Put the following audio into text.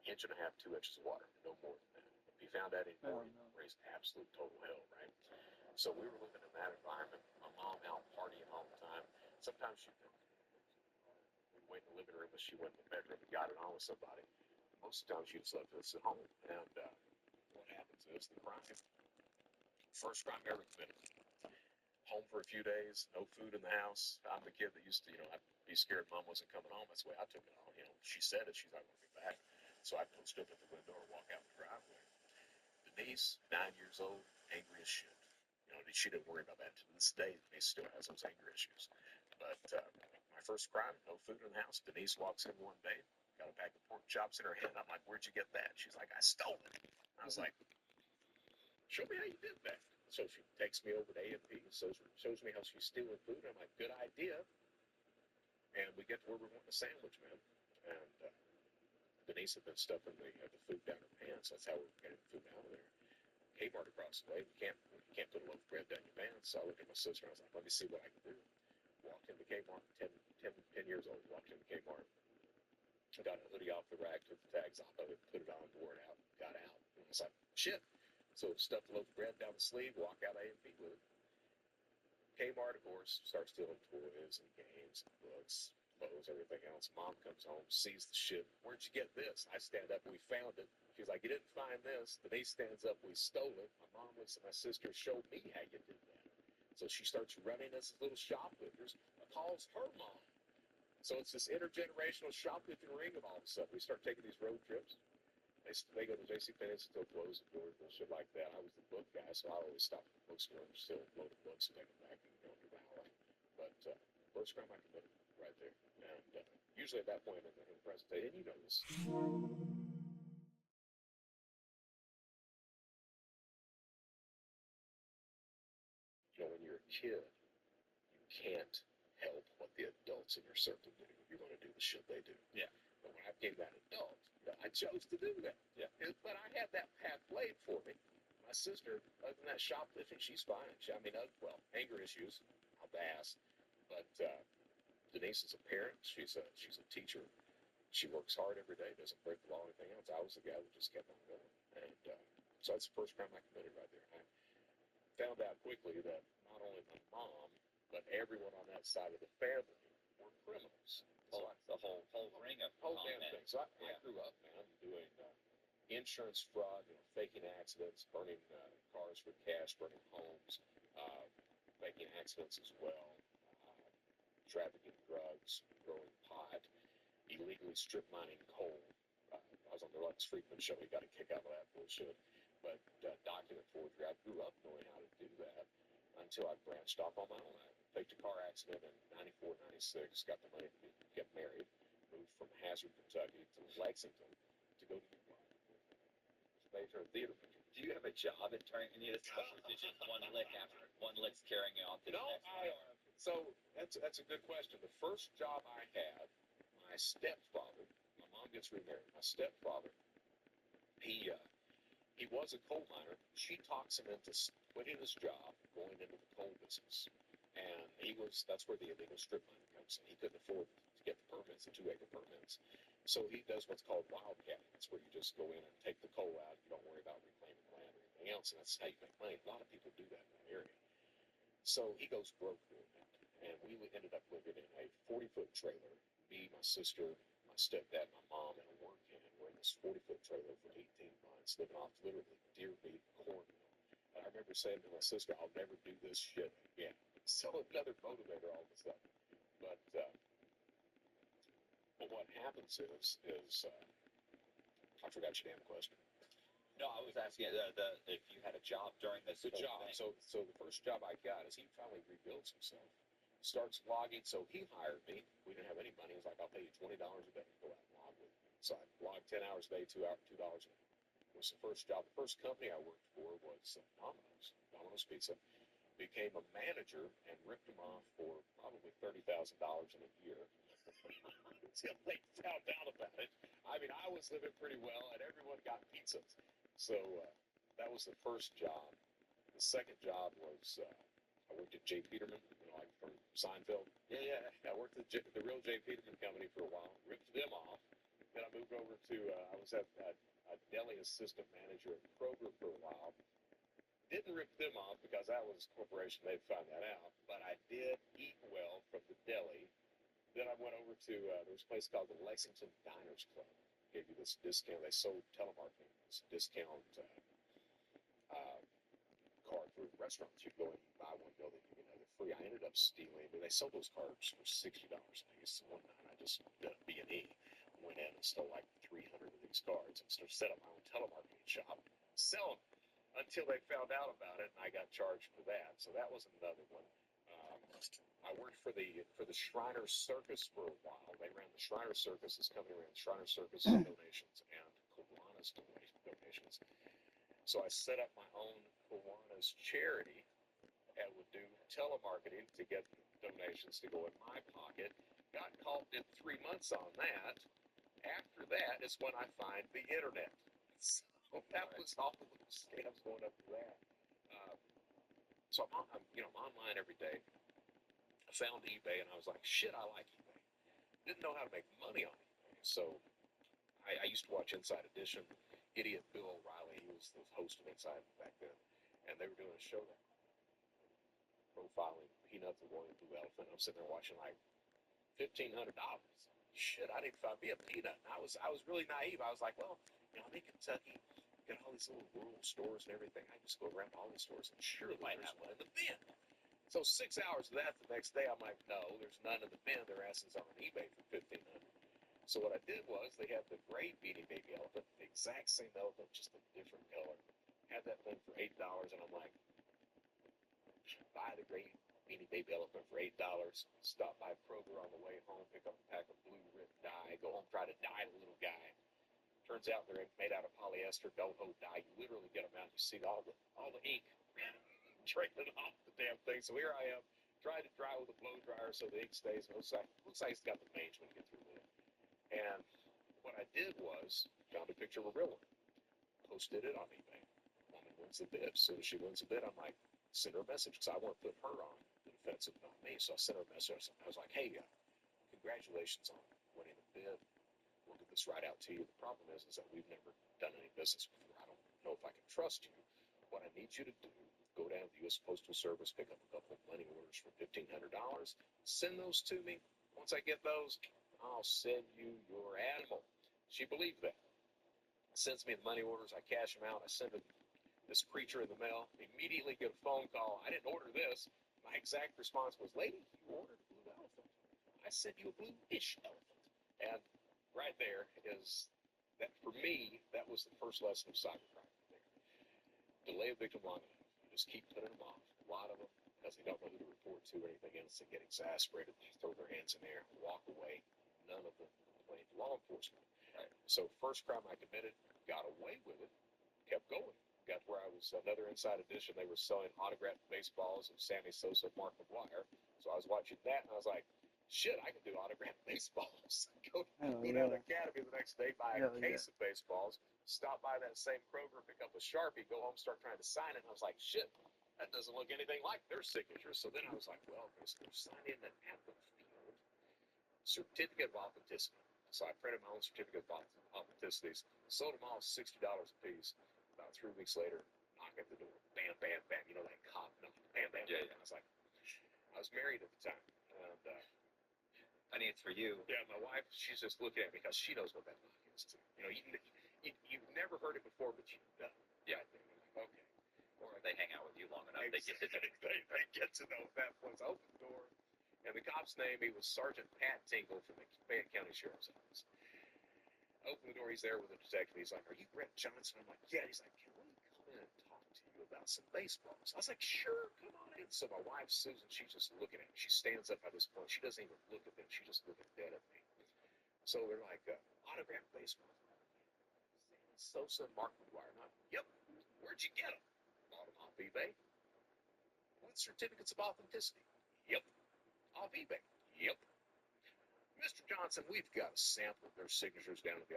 inch and a half, 2 inches of water, no more than that. If you found that anymore, you raised absolute total hell, right? So we were living in that environment. My mom out partying all the time. Sometimes she we'd wait in the living room, but she went in the bedroom and got it on with somebody. Most of the time, she just left us at home. And what happens is the crime, first crime ever committed. Home for a few days, no food in the house. I'm the kid that used to, I'd be scared mom wasn't coming home. That's the way I took it on. She said it. She's not going to be back. So I post up at the window or walk out the driveway. Denise, 9 years old, angry as shit. She didn't worry about that. To this day, Denise still has those anger issues. But my first crime, no food in the house. Denise walks in one day, got a bag of pork chops in her hand. I'm like, where'd you get that? She's like, I stole it. I was like, show me how you did that. So she takes me over to A&P, shows me how she's stealing food. I'm like, good idea. And we get to where we want the sandwich, man. And Denise had been stuffing the food down her pants. That's how we were getting the food out of there. Kmart across the way. You can't put a loaf of bread down your pants. So I looked at my sister. I was like, let me see what I can do. Walked into Kmart, 10 years old. Walked into Kmart. Got a hoodie off the rack, took the tags off of it, put it on, wore it out, got out. And I was like, shit. So stuffed a loaf of bread down the sleeve, walk out A&P with it. Kmart, of course, starts stealing toys and games and books, clothes, everything else. Mom comes home, sees the shit. Where'd you get this? I stand up, we found it. She's like, you didn't find this. Denise stands up, we stole it. My mom looks at my sister, showed me how you did that. So she starts running us as little shoplifters, calls her mom. So it's this intergenerational shoplifting ring of all of a sudden. We start taking these road trips. They go to JCPenney, still close the doors and shit like that. I was the book guy, so I always stop at the bookstore and still load the books and take them back and go to the hour. But first crime I committed right there. And usually at that point in the presentation, and you know this. When you're a kid, you can't help what the adults in your circle do. You're going to do the shit they do. Yeah. But when I became that adult, I chose to do that. Yeah. But I had that path laid for me. My sister, other than that shoplifting, she's fine. Anger issues, I'll ask. But Denise is a parent. She's a teacher. She works hard every day, doesn't break the law or anything else. I was the guy that just kept on going. And so that's the first crime I committed right there. I found out quickly that not only my mom, but everyone on that side of the family were criminals. So the whole ring of whole damn thing. So I grew up, man, doing insurance fraud, faking accidents, burning cars for cash, burning homes, making accidents as well, trafficking drugs, growing pot, illegally strip mining coal. I was on the Lex Friedman show. He got a kick out of that bullshit. But document forgery, I grew up knowing how to do that until I branched off on my own. I faked a car accident in 94, 96, got the money to get married, moved from Hazard, Kentucky to Lexington to go to major theater. Do you have a job in turning any of this stuff, or is it just one lick's carrying you on to the next one? So that's a good question. The first job I had, my stepfather, my mom gets remarried. My stepfather, he was a coal miner. She talks him into quitting his job, going into the coal business. And that's where the illegal strip mining comes in. He couldn't afford to get the permits, the 2-acre permits. So he does what's called wildcatting. That's where you just go in and take the coal out. You don't worry about reclaiming the land or anything else. And that's how you make money. A lot of people do that in that area. So he goes broke doing that. And we ended up living in a 40-foot trailer. Me, my sister, my stepdad, my mom, and a work in. And we're in this 40-foot trailer for 18 months, living off literally deer meat, cornmeal. And I remember saying to my sister, I'll never do this shit again. So another motivator all of a sudden. But what happens is I forgot your damn question. No, I was asking if you had a job during this. The job. Thing. So the first job I got is he finally rebuilds himself. Starts logging. So he hired me. We didn't have any money. He was like, I'll pay you $20 a day to go out and log with me. So I logged 10 hours a day, $2 an hour. It was the first job. The first company I worked for was Domino's Pizza. Became a manager and ripped him off for probably $30,000 in a year. Until they found out about it. I mean, I was living pretty well, and everyone got pizzas. So that was the first job. The second job was I worked at J. Peterman, like from Seinfeld. Yeah. I worked at the real J. Peterman company for a while, ripped them off. Then I moved over over to, I was at a deli assistant manager at Kroger for a while. Didn't rip them off because that was a corporation. They'd found that out. But I did eat well from the deli. Then I went over to, there's a place called the Lexington Diners Club. Gave you this discount. They sold telemarketing, this discount card for restaurants. You go in, you buy one, go, they give you another free. I ended up stealing, but they sold those cards for $60. I guess one night I just did a B&E, went in and stole like 300 of these cards and started set up my own telemarketing shop, sell them until they found out about it, and I got charged for that. So that was another one. I worked for the Shriner Circus for a while. They ran the Shriner Circus. This company ran Shriner Circus donations and Kiwanis donations. So I set up my own Kiwanis charity and would do telemarketing to get donations to go in my pocket. Got caught, did 3 months on that. After that is when I find the internet. So that was all the little scams going up to that. So I'm online every day. I found eBay and I was like, shit, I like eBay. Didn't know how to make money on eBay. So I used to watch Inside Edition. Idiot Bill O'Reilly, he was the host of Inside back then. And they were doing a show there, profiling Peanut, the Royal Blue Elephant. I'm sitting there watching like $1,500. Shit, I didn't find me a peanut. And I was really naive. I was like, well, I'm in Kentucky. Got all these little rural stores and everything. I just go around to all these stores and surely might have one in the bin. So 6 hours of that, the next day I'm like, no, there's none in the bin. Their asses are on eBay for $1,500. So what I did was they had the gray Beanie Baby elephant, the exact same elephant, just a different color. Had that thing for $8, and I'm like, buy the gray Beanie Baby elephant for $8. Stop by Kroger on the way home, pick up a pack of blue rip dye, go home, try to dye the little guy. Turns out they're made out of polyester, Doho dye. You literally get them out, you see all the ink trailing off the damn thing. So here I am, trying to dry with a blow dryer so the ink stays. It looks like it's got the mange when you get through with it. And what I did was found a picture of a real one, posted it on eBay. Woman wins the bid. As soon as she wins the bid, I'm like, send her a message because I want to put her on the defensive, not me. So I sent her a message. I was like, hey, congratulations on winning the bid. We'll get this right out to you. The problem is that we've never done any business before. I don't know if I can trust you. What I need you to do, go down to the U.S. Postal Service, pick up a couple of money orders for $1,500, send those to me. Once I get those, I'll send you your animal. She believed that. Sends me the money orders. I cash them out. I send this creature in the mail. Immediately get a phone call. I didn't order this. My exact response was, lady, you ordered a blue elephant. I sent you a blue-ish elephant. And right there is that, for me, that was the first lesson of cybercrime. Delay a victim long enough. You just keep putting them off. A lot of them, because they don't know who to report to or anything else, they get exasperated, they throw their hands in the air, walk away. None of them complain to law enforcement. Right. So first crime I committed, got away with it, kept going. Got where I was, another Inside Edition, they were selling autographed baseballs of Sammy Sosa, Mark McGwire. So I was watching that and I was like, shit, I can do autographed baseballs. Go down to the Academy the next day, buy a case of baseballs, stop by that same Kroger, pick up a Sharpie, go home, start trying to sign it. And I was like, shit, that doesn't look anything like their signature. So then I was like, well, they're signing an at the field certificate of authenticity. So I printed my own certificate of authenticities, sold them all $60 a piece. About 3 weeks later, knock at the door, bam, bam, bam. You know that cop knock, bam, bam, bam. I was like, I was married at the time, and I need it's for you. Yeah, my wife, she's just looking at me because she knows what that knock is too. You've never heard it before, but you know. Yeah, okay. Or they hang out with you long enough, they get to know. They get to know at that point. I opened the door, and the cop's name, he was Sergeant Pat Tingle from the Fayette County Sheriff's Office. I opened the door, he's there with a detective. He's like, are you Brett Johnson? I'm like, yeah. He's like, can we come in and talk to you about some baseballs? I was like, sure, come on in. So my wife, Susan, she's just looking at me. She stands up at this point. She doesn't even look at them. She's just looking dead at me. So they're like, autographed baseball. Sosa and Mark McGwire. Yep. Where'd you get them? Bought them off eBay. With certificates of authenticity. Yep. Off eBay. Yep. Mr. Johnson, we've got a sample of their signatures down at the